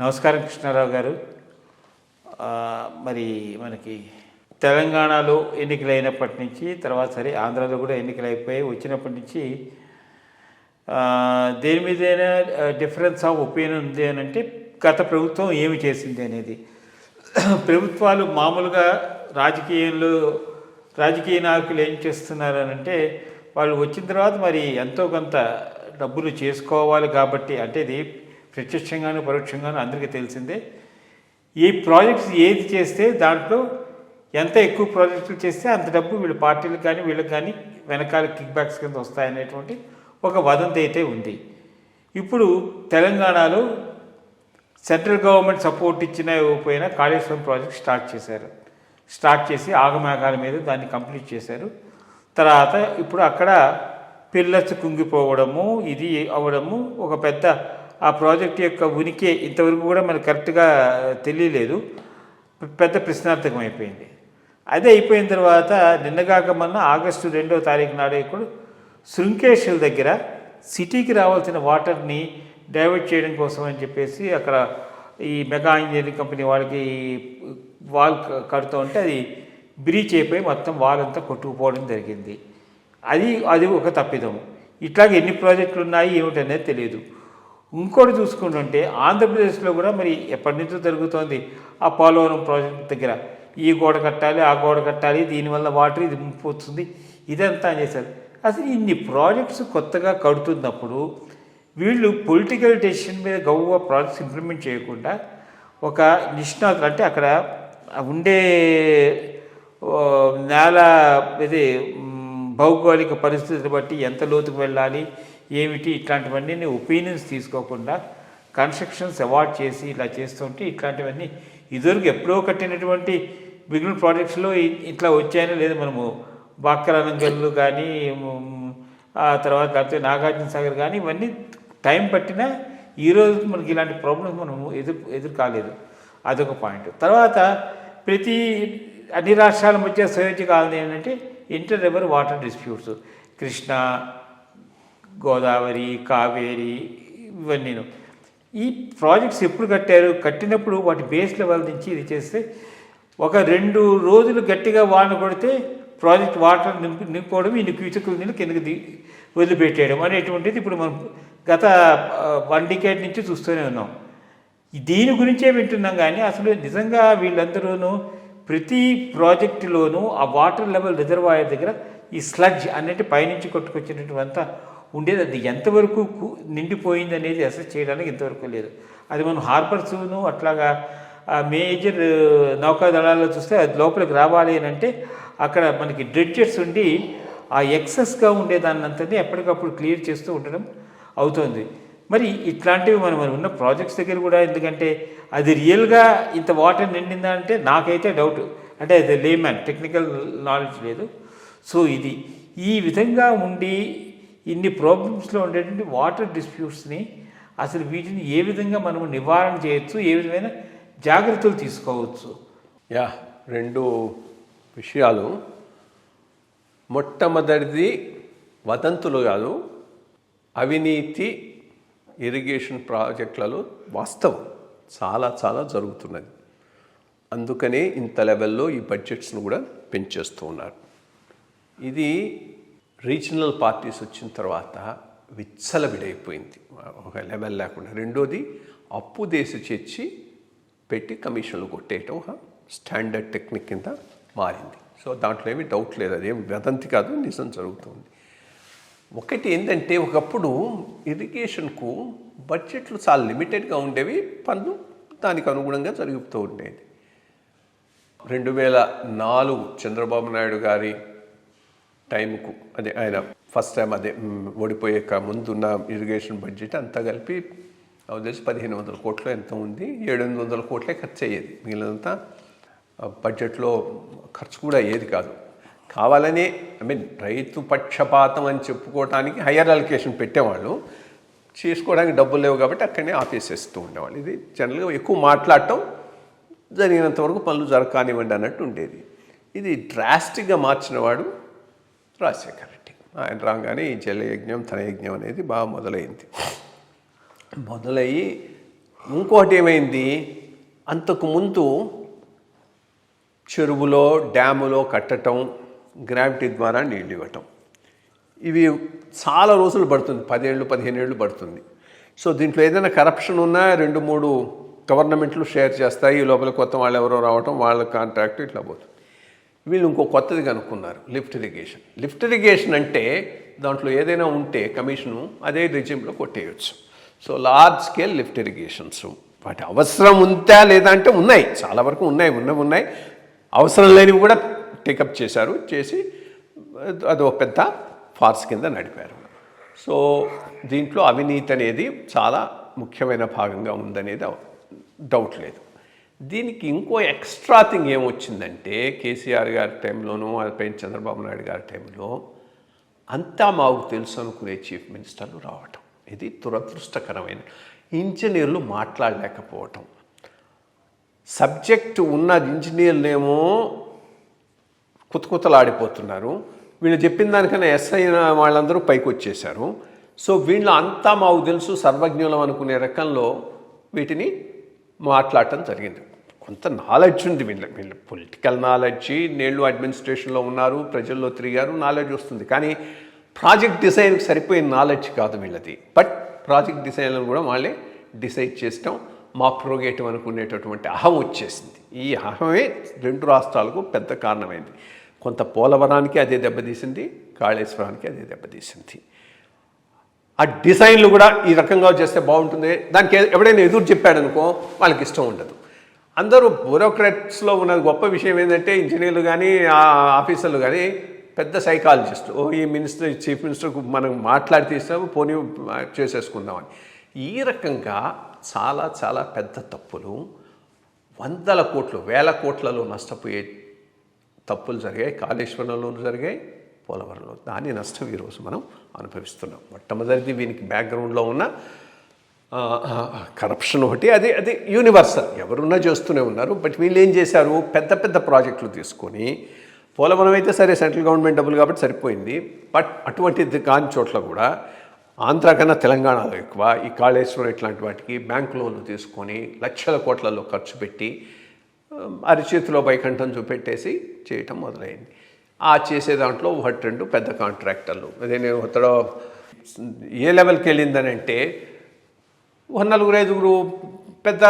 నమస్కారం కృష్ణారావు గారు. మరి మనకి తెలంగాణలో ఎన్నికలైనప్పటి నుంచి తర్వాత సరే ఆంధ్రాలో కూడా ఎన్నికలు అయిపోయి వచ్చినప్పటి నుంచి దేని మీదైనా డిఫరెన్స్ ఆఫ్ ఒపీనియన్ ఉంది అని అంటే గత ప్రభుత్వం ఏమి చేసింది అనేది. ప్రభుత్వాలు మామూలుగా రాజకీయ నాయకులు ఏం చేస్తున్నారు అని అంటే వాళ్ళు వచ్చిన తర్వాత మరి ఎంతో కొంత డబ్బులు చేసుకోవాలి కాబట్టి, అంటే ఇది ప్రత్యక్షంగాను పరోక్షంగాను అందరికీ తెలిసిందే. ఈ ప్రాజెక్ట్స్ ఏది చేస్తే దాంట్లో ఎంత ఎక్కువ ప్రాజెక్టులు చేస్తే అంత డబ్బు వీళ్ళ పార్టీలకు కానీ వీళ్ళకి కానీ వెనకాల కిక్ బ్యాక్స్ కింద వస్తాయనేటువంటి ఒక వదంతి అయితే ఉంది. ఇప్పుడు తెలంగాణలో సెంట్రల్ గవర్నమెంట్ సపోర్ట్ ఇచ్చినా ఇవ్వకపోయినా కాళేశ్వరం ప్రాజెక్ట్ స్టార్ట్ చేసి ఆగమేఘాల మీద దాన్ని కంప్లీట్ చేశారు. తర్వాత ఇప్పుడు అక్కడ పిల్లర్స్ కుంగిపోవడము ఇది అవ్వడము ఒక పెద్ద ఆ ప్రాజెక్ట్ యొక్క ఉనికి ఇంతవరకు కూడా మనకు కరెక్ట్గా తెలియలేదు, పెద్ద ప్రశ్నార్థకం అయిపోయింది. అదే అయిపోయిన తర్వాత నిన్నగాక మొన్న ఆగస్టు 2వ తారీఖు నాడు ఇప్పుడు శృంకేశ్వర దగ్గర సిటీకి రావాల్సిన వాటర్ని డైవర్ట్ చేయడం కోసం అని చెప్పేసి అక్కడ ఈ మెగా ఇంజనీరింగ్ కంపెనీ వాళ్ళకి వాల్ కడుతూ ఉంటే అది బ్రీచ్ అయిపోయి మొత్తం వాల్ అంతా కొట్టుకుపోవడం జరిగింది. అది ఒక తప్పిదం. ఇట్లాగే ఎన్ని ప్రాజెక్టులు ఉన్నాయి ఏమిటనేది తెలియదు. ఇంకోటి చూసుకుంటుంటే ఆంధ్రప్రదేశ్లో కూడా మరి ఎప్పటి నుంచో జరుగుతోంది ఆ పోలవరం ప్రాజెక్ట్ దగ్గర ఈ గోడ కట్టాలి ఆ గోడ కట్టాలి, దీనివల్ల వాటర్ ఇది ముంపు వస్తుంది, ఇదంతా చేశారు. అసలు ఇన్ని ప్రాజెక్ట్స్ కొత్తగా కడుతున్నప్పుడు వీళ్ళు పొలిటికల్ డెసిషన్ మీద గౌరవ ప్రాజెక్ట్స్ ఇంప్లిమెంట్ చేయకుండా ఒక నిష్ణాతులు అంటే అక్కడ ఉండే నేల ఇది భౌగోళిక పరిస్థితిని బట్టి ఎంత లోతుకు వెళ్ళాలి ఏమిటి ఇట్లాంటివన్నీ ఒపీనియన్స్ తీసుకోకుండా కన్స్ట్రక్షన్స్ అవార్డ్ చేసి ఇలా చేస్తుంటే ఇట్లాంటివన్నీ ఇదివరకు ఎప్పుడో కట్టినటువంటి మిగిలిన ప్రాజెక్ట్స్లో ఇట్లా వచ్చాయని లేదు. మనము బాక్కరానంగల్లు కానీ ఆ తర్వాత లేకపోతే నాగార్జున సాగర్ కానీ ఇవన్నీ టైం పట్టినా ఈరోజు మనకి ఇలాంటి ప్రాబ్లమ్స్ మనము ఎదురు కాలేదు. అదొక పాయింట్. తర్వాత అన్ని రాష్ట్రాల మధ్య సయోధ్య కావాలి ఏంటంటే inter river water disputes, Krishna Godavari Kaveri ఇవన్నీ. ఈ ప్రాజెక్ట్స్ ఎప్పుడు కట్టినప్పుడు వాటి బేస్ లెవెల్ నుంచి ఇది చేస్తే ఒక 2 రోజులు గట్టిగా వాన కొడితే ప్రాజెక్ట్ వాటర్ నింపుకోవడం ఇన్ని క్యూసెక్కుల నీళ్ళు కిందకి వదిలిపెట్టేయడం అనేటువంటిది ఇప్పుడు మనం గత 1 డికేడ్ నుంచి చూస్తూనే ఉన్నాం. దీని గురించే వింటున్నాం. కానీ అసలు నిజంగా వీళ్ళందరూ ప్రతి ప్రాజెక్టులోనూ ఆ వాటర్ లెవెల్ రిజర్వాయర్ దగ్గర ఈ స్లడ్జ్ అన్నిటి పైనుంచి కొట్టుకొచ్చినటువంతా ఉండేది. అది ఎంతవరకు నిండిపోయింది అనేది అసెస్ చేయడానికి ఇంతవరకు లేదు. అది మనం హార్బర్స్ను అట్లాగా మేజర్ నౌకాదళాల్లో చూస్తే అది లోపలికి రావాలి అని అంటే అక్కడ మనకి డ్రెడ్జెస్ ఉండి ఆ ఎక్సెస్గా ఉండేదాన్నంతని ఎప్పటికప్పుడు క్లియర్ చేస్తూ ఉండడం అవుతుంది. మరి ఇట్లాంటివి మనం ఉన్న ప్రాజెక్ట్స్ దగ్గర కూడా, ఎందుకంటే అది రియల్గా ఇంత వాటర్ నిండిందా అంటే నాకైతే డౌట్. అంటే అది లేమ్యాన్ టెక్నికల్ నాలెడ్జ్ లేదు. సో ఇది ఈ విధంగా ఉండి ఇన్ని ప్రాబ్లమ్స్లో ఉండేటువంటి వాటర్ డిస్ప్యూట్స్ని అసలు వీటిని ఏ విధంగా మనము నివారణ చేయొచ్చు, ఏ విధమైన జాగ్రత్తలు తీసుకోవచ్చు? 2 విషయాలు. మొట్టమొదటిది వదంతులు కాదు, అవినీతి ఇరిగేషన్ ప్రాజెక్టులలో వాస్తవం చాలా చాలా జరుగుతున్నది. అందుకనే ఇంత లెవెల్లో ఈ బడ్జెట్స్ను కూడా పెంచేస్తూ ఉన్నారు. ఇది రీజనల్ పార్టీస్ వచ్చిన తర్వాత విచ్చలవిడైపోయింది, ఒక లెవెల్ లేకుండా. రెండోది అప్పు దేశ చేర్చి పెట్టి కమిషన్లు కొట్టేయటం స్టాండర్డ్ టెక్నిక్ కింద మారింది. సో దాంట్లో ఏమీ డౌట్ లేదు, అదేం వదంతి కాదు, నిజం జరుగుతుంది. ఒకటి ఏంటంటే ఒకప్పుడు ఇరిగేషన్కు బడ్జెట్లు చాలా లిమిటెడ్గా ఉండేవి, పనులు దానికి అనుగుణంగా జరుగుతూ ఉండేది. 2004 చంద్రబాబు నాయుడు గారి టైంకు, అదే ఆయన ఫస్ట్ టైం ఓడిపోయాక ముందున్న ఇరిగేషన్ బడ్జెట్ అంతా కలిపి నాకు తెలిసి 1500 కోట్లు ఎంత ఉంది, 700 కోట్లే ఖర్చు అయ్యేది. మిగిలినంతా బడ్జెట్లో ఖర్చు కూడా అయ్యేది కాదు. కావాలనే రైతు పక్షపాతం అని చెప్పుకోవడానికి హయ్యర్ అలొకేషన్ పెట్టేవాళ్ళు, చేసుకోవడానికి డబ్బులు లేవు కాబట్టి అక్కడనే ఆపేసేస్తూ ఉండేవాళ్ళు. ఇది జనరల్గా ఎక్కువ మాట్లాడటం, జరిగినంత వరకు పనులు జరగనివ్వండి అన్నట్టు ఉండేది. ఇది డ్రాస్టిక్గా మార్చినవాడు రాజశేఖర రెడ్డి. ఆయన రాగానే ఈ జలయజ్ఞం ధనయజ్ఞం అనేది బాగా మొదలయ్యి ఇంకోటి ఏమైంది, అంతకుముందు చెరువులో డ్యాములో కట్టడం, గ్రావిటీ ద్వారా నీళ్ళు ఇవ్వటం, ఇవి చాలా రోజులు పడుతుంది, 10 ఏళ్ళు 15 ఏళ్ళు పడుతుంది. సో దీంట్లో ఏదైనా కరప్షన్ ఉన్నా 2-3 గవర్నమెంట్లు షేర్ చేస్తాయి, ఈ లోపల కొత్త వాళ్ళు ఎవరో రావటం, వాళ్ళ కాంట్రాక్ట్ ఇట్లా పోతుంది. వీళ్ళు ఇంకో కొత్తది కనుక్కున్నారు, లిఫ్ట్ ఇరిగేషన్. లిఫ్ట్ ఇరిగేషన్ అంటే దాంట్లో ఏదైనా ఉంటే కమిషను అదే రెజ్యూమ్లో కొట్టేయచ్చు. So large scale lift irrigations, వాటి అవసరం ఉందా లేదా అంటే ఉన్నాయి, చాలా వరకు ఉన్నాయి. అవసరం లేనివి కూడా టేకప్ చేసి అది ఒక పెద్ద ఫార్స్ కింద నడిపారు. సో దీంట్లో అవినీతి అనేది చాలా ముఖ్యమైన భాగంగా ఉందనేది డౌట్ లేదు. దీనికి ఇంకో ఎక్స్ట్రా థింగ్ ఏమొచ్చిందంటే, కేసీఆర్ గారి టైంలోనూ పైన చంద్రబాబు నాయుడు గారి టైంలో అంతా మాకు తెలుసు అనుకునే చీఫ్ మినిస్టర్లు రావటం, ఇది దురదృష్టకరమైన. ఇంజనీర్లు మాట్లాడలేకపోవటం, సబ్జెక్టు ఉన్న ఇంజనీర్లేమో కుతకుతలాడిపోతున్నారు, వీళ్ళు చెప్పిన దానికన్నా ఎస్ఐ వాళ్ళందరూ పైకి వచ్చేసారు. సో వీళ్ళు అంతా మాకు తెలుసు సర్వజ్ఞులం అనుకునే రకంలో వీటిని మాట్లాడటం జరిగింది. కొంత నాలెడ్జ్ ఉంది వీళ్ళ పొలిటికల్ నాలెడ్జ్, నేళ్ళు అడ్మినిస్ట్రేషన్లో ఉన్నారు, ప్రజల్లో తిరిగారు, నాలెడ్జ్ వస్తుంది. కానీ ప్రాజెక్ట్ డిజైన్కి సరిపోయిన నాలెడ్జ్ కాదు వీళ్ళది. బట్ ప్రాజెక్ట్ డిజైన్లను కూడా వాళ్ళే డిసైడ్ చేసటం, మా ప్రోగేటివ్ అనుకునేటటువంటి అహం వచ్చేసింది. ఈ అహమే 2 రాష్ట్రాలకు పెద్ద కారణమైంది. కొంత పోలవరానికి అదే దెబ్బతీసింది, కాళేశ్వరానికి అదే దెబ్బతీసింది. ఆ డిజైన్లు కూడా ఈ రకంగా చేస్తే బాగుంటుంది, దానికి ఎవడైనా ఎదురు చెప్పాడనుకో వాళ్ళకి ఇష్టం ఉండదు. అందరూ బ్యూరోక్రాట్స్లో ఉన్న గొప్ప విషయం ఏంటంటే, ఇంజనీర్లు కానీ ఆఫీసర్లు కానీ పెద్ద సైకాలజిస్టులు, ఈ మినిస్టర్ చీఫ్ మినిస్టర్కు మనం మాట్లాడి తీస్తాము పోనీ చేసేసుకుందామని. ఈ రకంగా చాలా చాలా పెద్ద తప్పులు, 100 కోట్లు 1000 కోట్లలో నష్టపోయే తప్పులు జరిగాయి. కాళేశ్వరంలో జరిగాయి, పోలవరంలో. దాని నష్టం ఈరోజు మనం అనుభవిస్తున్నాం. మొట్టమొదటిది వీనికి బ్యాక్గ్రౌండ్లో ఉన్న కరప్షన్ ఒకటి, అది యూనివర్సల్, ఎవరున్నా చేస్తూనే ఉన్నారు. బట్ వీళ్ళు ఏం చేశారు, పెద్ద పెద్ద ప్రాజెక్టులు తీసుకొని, పోలవరం అయితే సరే సెంట్రల్ గవర్నమెంట్ డబ్బులు కాబట్టి సరిపోయింది. బట్ అటువంటిది కాని చోట్ల కూడా ఆంధ్ర కన్నా తెలంగాణలో ఎక్కువ ఈ కాళేశ్వరం ఇట్లాంటి వాటికి బ్యాంక్ లోన్లు తీసుకొని లక్షల కోట్లలో ఖర్చు పెట్టి అరిచేతిలో బైకంఠం చూపెట్టేసి చేయటం మొదలైంది. ఆ చేసే దాంట్లో 1-2 పెద్ద కాంట్రాక్టర్లు, అదే నేను అతడు ఏ లెవెల్కి వెళ్ళిందని అంటే 4-5 పెద్ద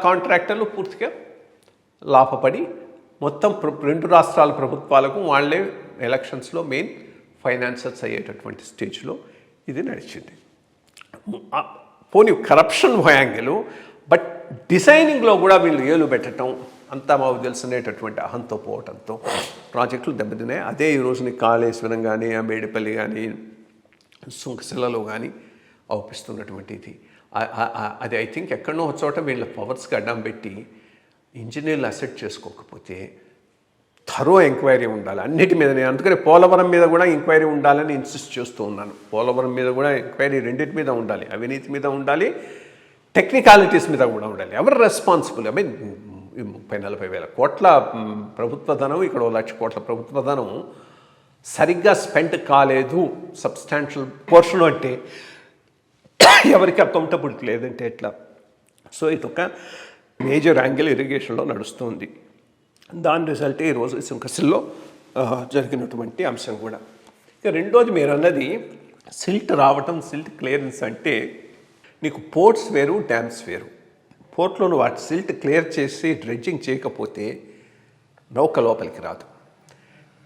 కాంట్రాక్టర్లు పూర్తిగా లాభపడి మొత్తం 2 రాష్ట్రాల ప్రభుత్వాలకు వాళ్ళే ఎలక్షన్స్లో మెయిన్ ఫైనాన్సర్స్ అయ్యేటటువంటి స్టేజ్లో ఇది నడిచింది. పోనీ కరప్షన్ యాంగిల్, బట్ డిజైనింగ్లో కూడా వీళ్ళు ఏలు పెట్టడం, అంతా మాకు తెలుసునేటటువంటి అహంతో పోవడంతో ప్రాజెక్టులు దెబ్బతిన్నాయి. అదే ఈ రోజుని కాళేశ్వరం కానీ, మేడిపల్లి కానీ, సుంకశిలలో కానీ అవుపిస్తున్నటువంటిది. అది ఐ థింక్ ఎక్కడనో ఒక చోట వీళ్ళ పవర్స్కి అడ్డం పెట్టి ఇంజనీర్లు అసెట్ చేసుకోకపోతే థరో ఎంక్వైరీ ఉండాలి అన్నిటి మీద. నేను అందుకని పోలవరం మీద కూడా ఎంక్వైరీ ఉండాలని ఇన్సిస్ట్ చేస్తూ ఉన్నాను. పోలవరం మీద కూడా ఎంక్వైరీ రెండింటి మీద ఉండాలి, అవినీతి మీద ఉండాలి, టెక్నికాలిటీస్ మీద కూడా ఉండాలి. ఎవరు రెస్పాన్సిబుల్? 30-40 వేల కోట్ల ప్రభుత్వ ధనం, ఇక్కడ 1 లక్ష కోట్ల ప్రభుత్వ ధనం సరిగ్గా స్పెండ్ కాలేదు, సబ్స్టాన్షియల్ పోర్షన్ అంటే ఎవరికి అకౌంటబిలిటీ లేదంటే ఎట్లా? సో ఇదొక మేజర్ యాంగిల్ ఇరిగేషన్లో నడుస్తుంది. దాని రిజల్టే ఈరోజు సుంకసిల్లో జరిగినటువంటి అంశం కూడా. ఇక రెండోది మీరు అన్నది సిల్ట్ రావటం, సిల్ట్ క్లియరెన్స్ అంటే నీకు పోర్ట్స్ వేరు, డ్యామ్స్ వేరు. పోర్ట్లోను వాటి సిల్ట్ క్లియర్ చేసి డ్రెడ్జింగ్ చేయకపోతే నౌక లోపలికి రాదు.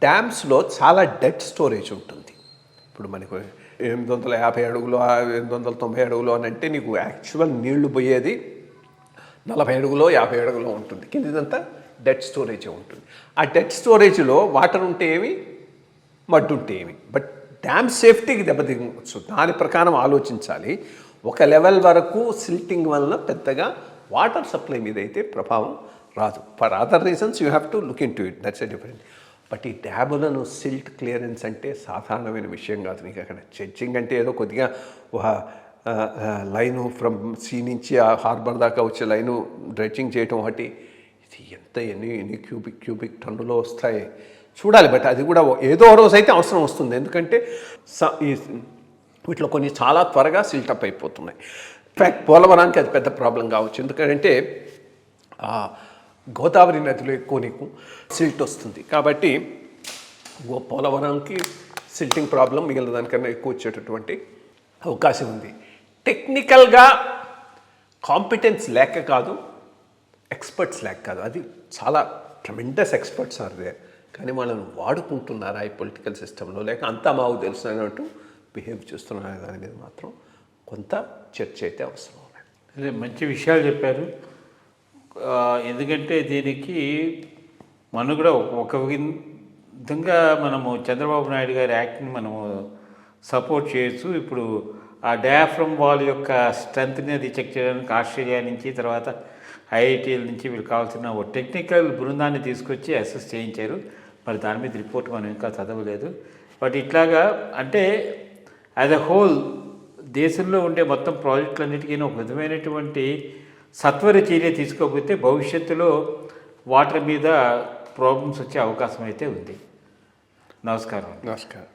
డ్యామ్స్లో చాలా డెడ్ స్టోరేజ్ ఉంటుంది. ఇప్పుడు మనకు 850 అడుగులు 890 అడుగులు అని అంటే నీకు యాక్చువల్ నీళ్లు పోయేది 40 అడుగులో 50 అడుగులో ఉంటుంది. కిందిదంతా డెడ్ స్టోరేజ్ ఉంటుంది. ఆ డెడ్ స్టోరేజ్లో వాటర్ ఉంటే ఏమి, మడ్ ఉంటే ఏమి. బట్ డ్యామ్ సేఫ్టీకి దెబ్బతినవచ్చు. దాని ప్రకారం ఆలోచించాలి. ఒక లెవెల్ వరకు సిల్టింగ్ వలన పెద్దగా వాటర్ సప్లై మీద అయితే ప్రభావం రాదు. For other reasons you have to look in to it, that's a different. But ఈ డ్యాములను సిల్ట్ క్లియరెన్స్ అంటే సాధారణమైన విషయం కాదు. నీకు అక్కడ జడ్జింగ్ అంటే ఏదో కొద్దిగా లైను ఫ్రమ్ సీ నుంచి ఆ హార్బర్ దాకా వచ్చే లైను డ్రెడ్జింగ్ చేయటం ఒకటి, ఇది ఎన్ని క్యూబిక్ టన్నులో వస్తాయి చూడాలి. బట్ అది కూడా ఏదో రోజు అయితే అవసరం వస్తుంది. ఎందుకంటే ఈ వీటిలో కొన్ని చాలా త్వరగా సిల్టప్ అయిపోతున్నాయి. ఇన్ఫ్యాక్ట్ పోలవరానికి అది పెద్ద ప్రాబ్లం కావచ్చు. ఎందుకంటే గోదావరి నదిలో ఎక్కువ నీకు సిల్ట్ వస్తుంది కాబట్టి పోలవరంకి సిల్టింగ్ ప్రాబ్లం మిగిలిన దానికన్నా ఎక్కువ వచ్చేటటువంటి అవకాశం ఉంది. టెక్నికల్గా కాంపిటెన్స్ లేక కాదు, ఎక్స్పర్ట్స్ లేక కాదు, అది చాలా ట్రెమెండస్ ఎక్స్పర్ట్స్ ఆర్ దే, కానీ వాళ్ళని వాడుకుంటున్నారా ఈ పొలిటికల్ సిస్టంలో, లేక అంతా మాకు తెలుసు అన్నట్టు బిహేవ్ చేస్తున్నారా దాని మీద మాత్రం కొంత చర్చ అయితే అవసరం. అదే మంచి విషయాలు చెప్పారు. ఎందుకంటే దీనికి మనుగడ ఒక విధంగా మనము చంద్రబాబు నాయుడు గారి యాక్ట్ని మనము సపోర్ట్ చేయొచ్చు. ఇప్పుడు ఆ డయాఫ్రమ్ వాల్ యొక్క స్ట్రెంత్ని అది చెక్ చేయడానికి ఆస్ట్రేలియా నుంచి తర్వాత ఐఐటీల నుంచి వీళ్ళు కావాల్సిన ఓ టెక్నికల్ బృందాన్ని తీసుకొచ్చి అసెస్ చేయించారు. మరి దాని మీద రిపోర్ట్ మనం ఇంకా చదవలేదు. బట్ ఇట్లాగా అంటే యాజ్ ఎ హోల్ దేశంలో ఉండే మొత్తం ప్రాజెక్టులన్నిటికీ ఒక విధమైనటువంటి సత్వర చర్య తీసుకోకపోతే భవిష్యత్తులో వాటర్ మీద ప్రాబ్లమ్స్ వచ్చే అవకాశం అయితే ఉంది. నమస్కారం. నమస్కారం.